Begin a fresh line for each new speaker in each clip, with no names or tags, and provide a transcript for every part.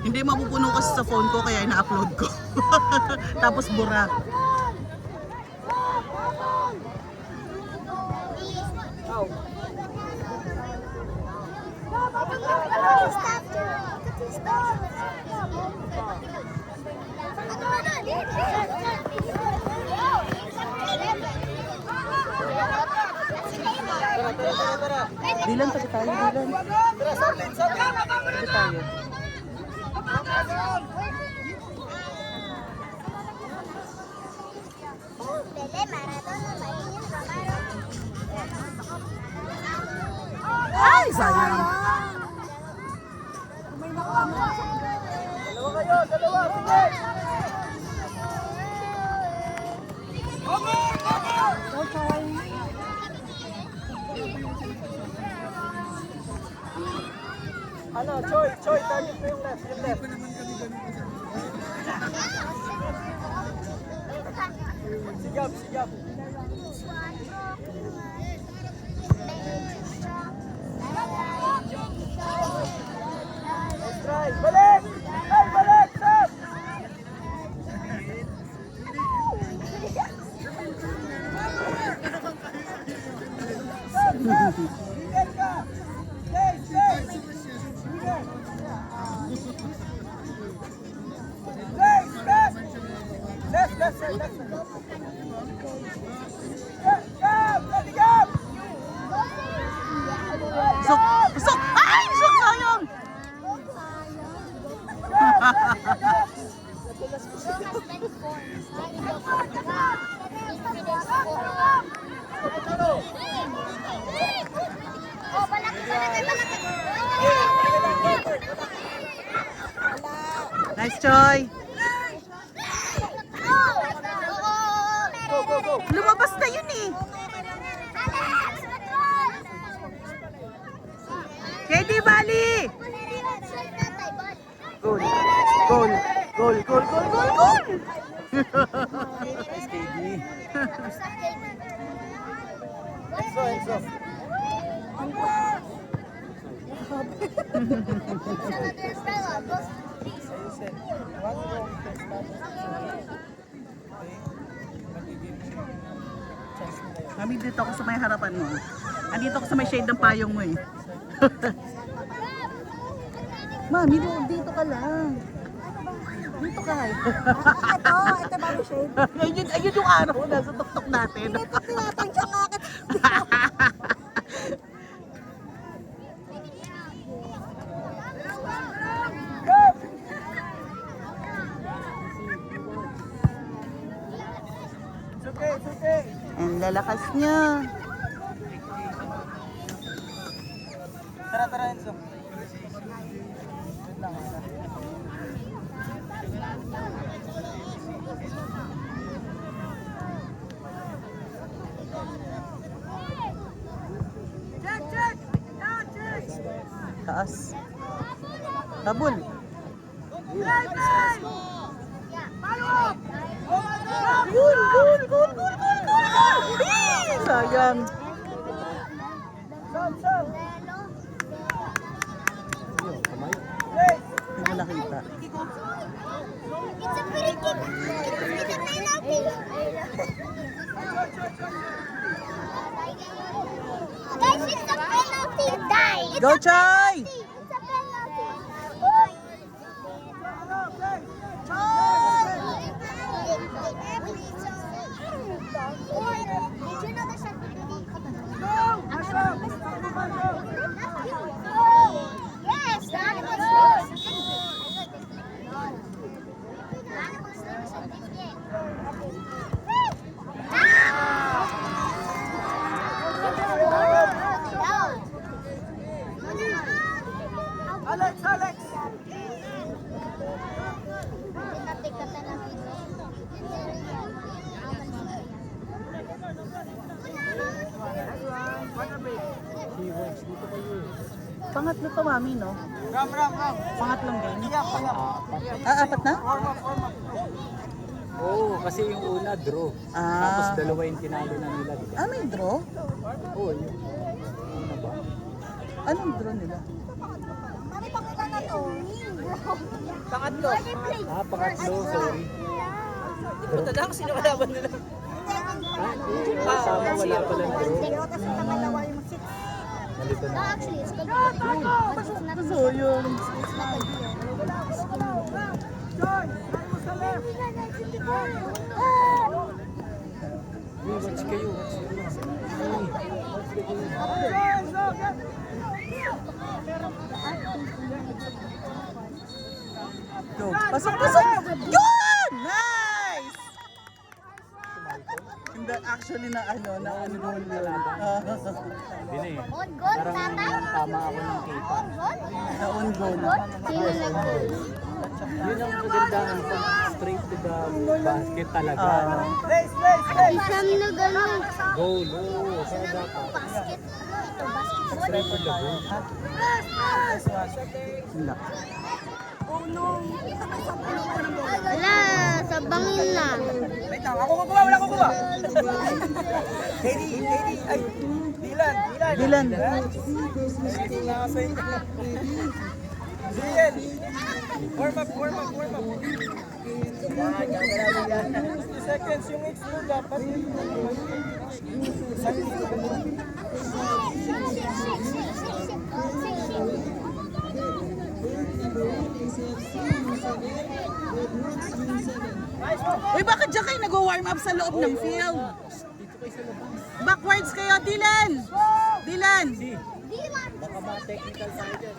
Hindi mapupuno kasi sa phone ko kaya ina-upload ko. Tapos bura. Dilan, pati tayo, Dilan. Pati tayo. Ay, sayang.
Dalawa kayo, dalawa. Sige. Ano, Choy, target mo yung left, Sigap. Let's try, balik! Ay, balik! Stop! Leader ka! Stay! Left side. Gap!
Sok! Ay, sok, sayang! Nice, Choy!
Go!
Lumabas na yun eh! Katie Bali! Goal!
Enzo.
Mami, dito ako sa may harapan mo. Andito ako sa may shade ng payong mo eh. Mami, dito ka lang. Dito ka.
Ito bago shade.
Ayun yung araw na sa tuktok natin.
Ito tinatansya nga kita.
Suke.
Ang lalakas niya.
Tara, Enzo. Wait lang.
Taas. Tabul. Goal! Sayang.
Sam.
Hindi mo nakita.
It's a pretty kick. It's a penalty. Guys, it's a penalty. Die.
Go, Choy!
It's a penalty. Did you know there's a Yes, the animals
Alex!
Pangatlo to, Mami, no?
Ram.
Pangatlong game?
Iyak.
Apat na?
Warm up.
Oo, kasi yung una draw. Tapos dalawa yung tinalo na nila, di ba?
May draw?
Oo, yung una ba?
Anong draw nila?
Mami, pakita na to.
Pangatlo.
Pangatlo, sorry.
Hindi ko tanda kung sino kalaban nila.
Sama wala palang draw. Nalito
No,
na.
actually, it's called but it's not
So yun.
it's like a deer.
Joy! Try mo sa left!
Hey, watch kayo, watch kayo.
Enzo, Enzo! Get!
Go. Pasok, pasok! Yun! Nice! Hindi, actually na ano, na on goal yun.
Hindi na eh.
On goal,
Parang
tatay?
tama ako ng kita.
On goal?
Na on goal.
Sino nag-goal?
Yun ang kagandahan pag straight to the basket talaga.
Race, race, race!
Isang nag-ano.
Goal, oo. Kaya dapat.
Basket. Ito, basketball.
Straight to the goal.
Wala.
Wala, sa bangin na.
Wait lang, ako kukuha, wala kukuha! KD, ay, Dylan,
Dylan.
KD na sa inyo. Dylan! Warm up, warm up, warm up. Yan, 60 seconds yung X2 dapat.
Uy, bakit dyan kayo nag-warm up sa loob ng field? Backwards kayo, Dylan! Dylan!
Baka ba technical tayo dyan?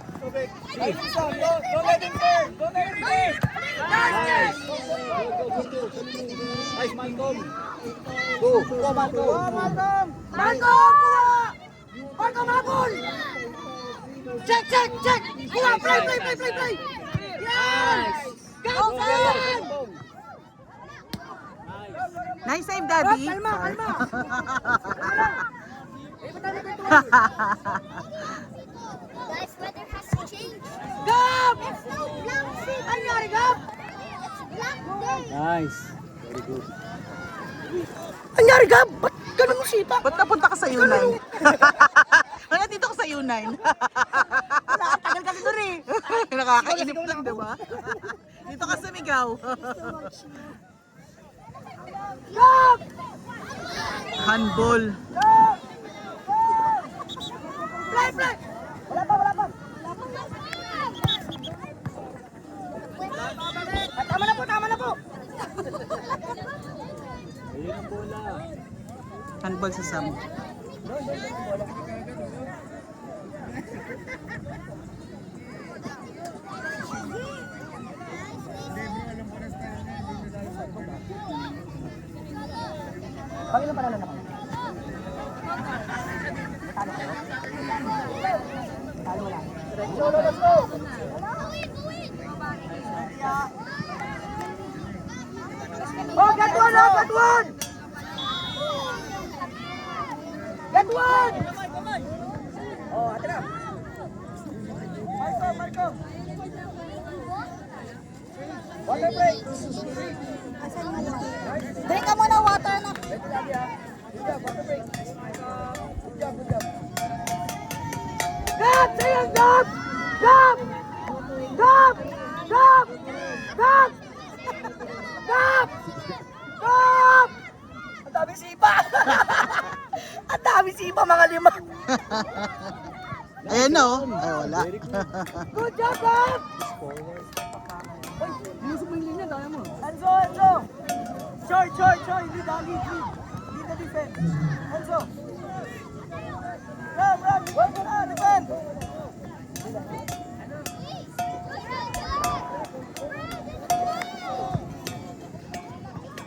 Ay, don't let him turn! Don't let him turn!
Nice! Go, go, go. Nice, Malcolm. Go, go, Malcolm.
Malcolm! Malcolm! Malcolm, habol! Check, check, check! Kuha, play, play, play, play, play! Yes! Go, Malcolm!
Nice save, Daddy.
Kalma, kalma!
Guys, weather has to change.
Gab!
It's no black sea.
Ano nangyari, Gab?
It's black day.
Nice. Very good.
Ano nangyari, Gab? Ba't ganun mo sita?
Ba't napunta ka sa U9? Ano, dito ka sa U9?
Tagal kasi doon eh.
Nakakainip lang, diba? Dito ka sa Migaw.
Gab!
Handball.
Gab! Play, play! Wala pa, wala pa. Ah, tama na po, tama na po.
Ayun ang bola.
Handball sa Sam.
Pangilan panalo na kami. Talo wala. Solo, let's go! Oh, get one! Oh, get one! Get one! Oh, ate na. Marco, Marco. Water break.
Drink ka muna water na.
Good job, water break. Good job, good job. Gab! Sayang, Gab! Gab! Gab! Gab! Gab! Gab! Gab! Ang dami sipa! Ang dami sipa, mga lima!
Ayan no. Ay, wala.
Very good.
Good job, Gab!
Forward.
Enzo, Enzo! Choy, Choy, Choy! Lead, lead, lead! Lead the defense! Enzo! Ram, Ram! Huwag ka na! Defend!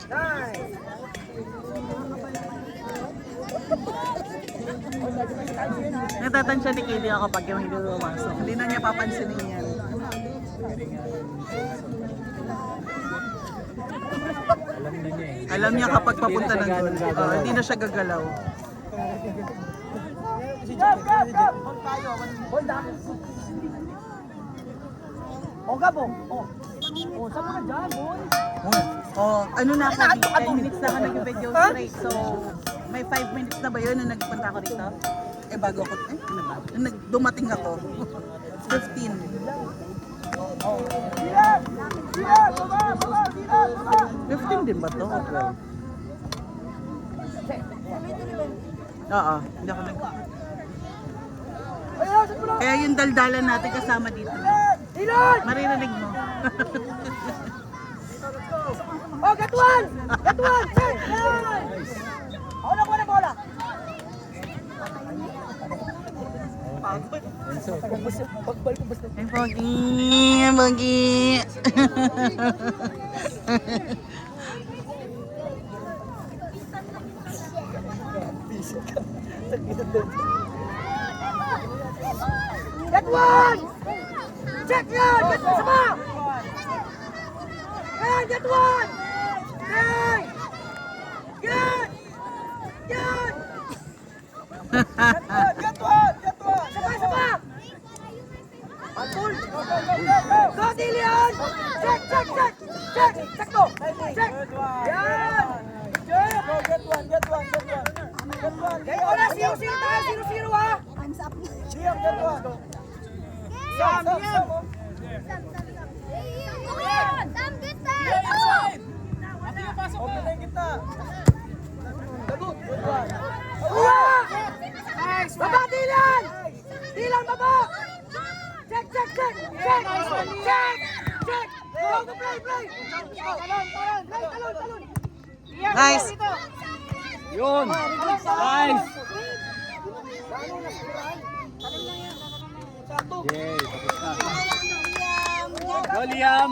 Nice!
Natatansya ni KD ako pag yung hindi pumasok. Hindi na niya papansinin yan.
Alam na niya eh.
Alam niya kapag papunta ng goal.
Hindi na siya gagalaw.
Hindi na siya gagalaw.
Gab, Gab, Gab! Hold tayo. Hold up. Oh, Gab, oh. Oh, saan mo ka dyan, boy?
Oh, ano na ako,
Ay, naantok
10 minutes na ako nag-video
Ha?
straight. So, may 5 minutes na ba yun nung nagpunta ako rito? Bago ako, ano ba? Nung dumating ako, 15.
Dilan! Dilan! Baba! Dilan! Baba!
15 din ba to? O 12? Oo, hindi ako nag...
Ayun! Sa tulong!
Kaya yung daldalan natin kasama dito.
Dilan!
Maririnig mo.
Oh, get one! Get one! Check! Yan! Ako na kuha ng bola.
Enzo.
Pagbalik ko basta.
Ay, Pogi! Pogi!
Get one! Check yan! Get one sama! Yan! Get one! Yan! Yan! Yan! Get one! Get one! Sama! Sama! Atul! Go, Dilian! Check! Check! Check! Check! Check to! Check! Yan! Check! Get one! Get one! Get one! Get one! Get one! 0-0 tayo! 0-0 ha! Siyam! Get one! Sam! Sam!
Sam, get that!
Open na yung kita! Lagot! Get one! Uwa! Baba, Dilan! Dilan, baba! Check, check, check! Check! Check! Check! Go to play, play! Talon, talon! Play, talon, talon!
Nice!
Yun! Nice! Yay! Tapos na. Go, Liam!